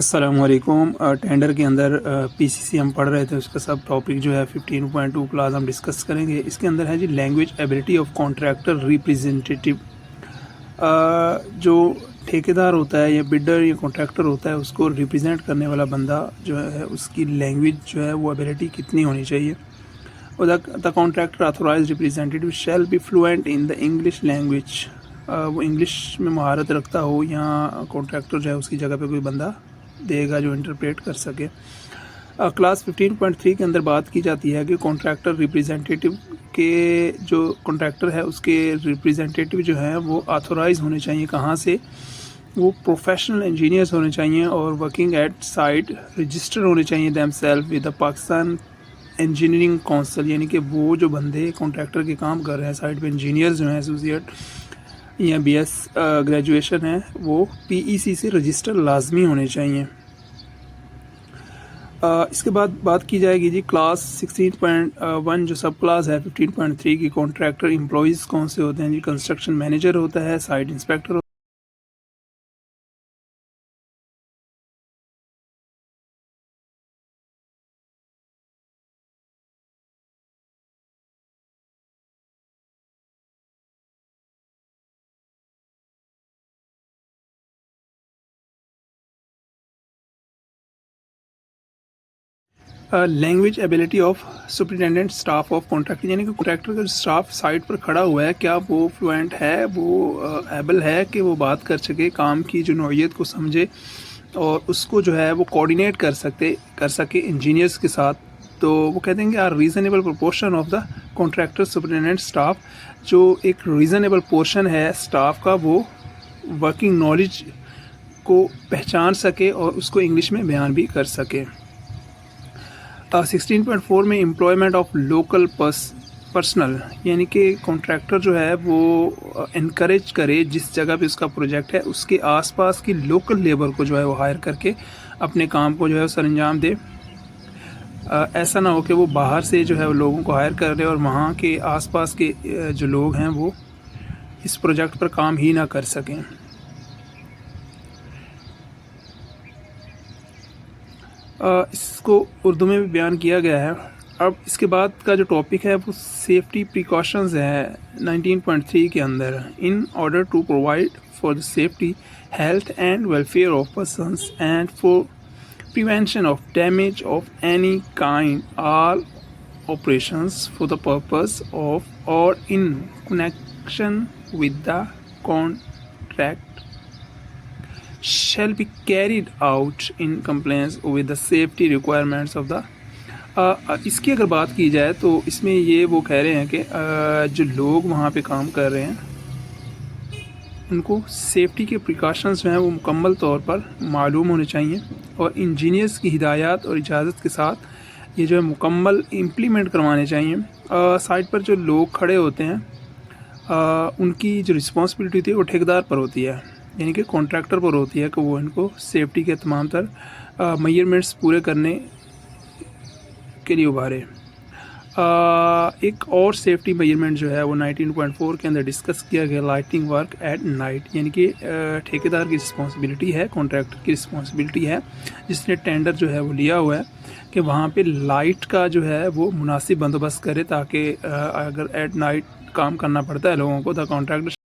अस्सलामुअलैकुम। टेंडर के अंदर पीसीसी हम पढ़ रहे थे, उसका सब टॉपिक जो है 15.2 क्लास हम डिस्कस करेंगे। इसके अंदर है जी language ability of contractor representative. जो ठेकेदार होता है या बिल्डर या कॉन्ट्रैक्टर होता है, उसको रिप्रेजेंट करने वाला बंदा जो है, उसकी लैंग्वेज जो है वो एबिलिटी कितनी होनी चाहिए। और the contractor authorize representative shall be fluent in the English language. वो इंग्लिश में महारत रखता हो, या कॉन्ट्रैक्टर जो है उसकी जगह पे कोई बंदा देगा जो इंटरप्रेट कर सके। क्लास 15.3 के अंदर बात की जाती है कि कॉन्ट्रैक्टर रिप्रेजेंटेटिव के जो कॉन्ट्रैक्टर है उसके रिप्रेजेंटेटिव जो हैं वो ऑथोराइज होने चाहिए। कहाँ से? वो प्रोफेशनल इंजीनियर्स होने चाहिए और वर्किंग एट साइट रजिस्टर होने चाहिए them self with the Pakistan engineering council. यानी कि वो जो बंदे कॉन्ट्रैक्टर के काम कर रहे हैं साइट पे, इंजीनियर्स जो हैं एसोसिएट या BS ग्रेजुएशन है, वो PEC से रजिस्टर लाजमी होने चाहिए। इसके बाद बात की जाएगी जी क्लास 16.1 जो सब क्लास है 15.3 की। कॉन्ट्रैक्टर एम्प्लॉयज़ कौन से होते हैं जी? कंस्ट्रक्शन मैनेजर होता है, site inspector language ability of superintendent staff of contractor. यानी कि कॉन्ट्रैक्टर का स्टाफ साइट पर खड़ा हुआ है, क्या वो फ्लुएंट है, वो एबल है कि वो बात कर सके, काम की जो नौइयत को समझे और उसको जो है वो कोऑर्डिनेट कर सके इंजीनियर्स के साथ। तो वो कहते हैं कि are reasonable proportion of the contractor superintendent staff. जो एक रीज़नेबल पोर्शन है स्टाफ का, वो वर्किंग नॉलेज को पहचान सके और उसको इंग्लिश में बयान भी कर सके। 16.4 में एम्प्लॉयमेंट ऑफ लोकल पर्सनल, यानी कि कॉन्ट्रैक्टर जो है वो इनकरेज करे जिस जगह पे उसका प्रोजेक्ट है उसके आसपास की लोकल लेबर को जो है वो हायर करके अपने काम को जो है सर अंजाम दे। ऐसा ना हो कि वो बाहर से जो है लोगों को हायर कर रहे और वहाँ के आसपास के जो लोग हैं वो इस प्रोजेक्ट पर काम ही ना कर सकें। इसको उर्दू में भी बयान किया गया है। अब इसके बाद का जो टॉपिक है वो सेफ्टी प्रिकॉशंस है 19.3 के अंदर। In order to provide for the safety health and welfare of persons and for prevention of damage of any kind all operations for the purpose of or in connection with the contract shall be carried out in compliance with the safety requirements of the इसकी अगर बात की जाए तो इसमें ये वो कह रहे हैं कि जो लोग वहाँ पे काम कर रहे हैं उनको सेफ्टी के प्रिकॉशंस जो हैं वो मुकम्मल तौर पर मालूम होने चाहिए और इंजीनियर्स की हिदायत और इजाज़त के साथ ये जो है मुकम्मल इम्प्लीमेंट करवाने चाहिए। साइट पर जो लोग खड़े होते हैं उनकी जो रिस्पॉन्सिबिलिटी होती है वो ठेकेदार पर होती है, यानी कि कॉन्ट्रैक्टर पर होती है कि वो इनको सेफ्टी के तमाम तर मेजरमेंट्स पूरे करने के लिए उभारे। एक और सेफ्टी मेजरमेंट जो है वो 19.4 के अंदर डिस्कस किया गया, लाइटिंग वर्क एट नाइट। यानी कि ठेकेदार की रिस्पॉन्सिबिलिटी है, कॉन्ट्रैक्टर की रिस्पॉन्सिबिलिटी है जिसने टेंडर जो है वो लिया हुआ है कि वहाँ पे लाइट का जो है वो मुनासिब बंदोबस्त करे ताकि अगर एट नाइट काम करना पड़ता है लोगों को, द कॉन्ट्रैक्टर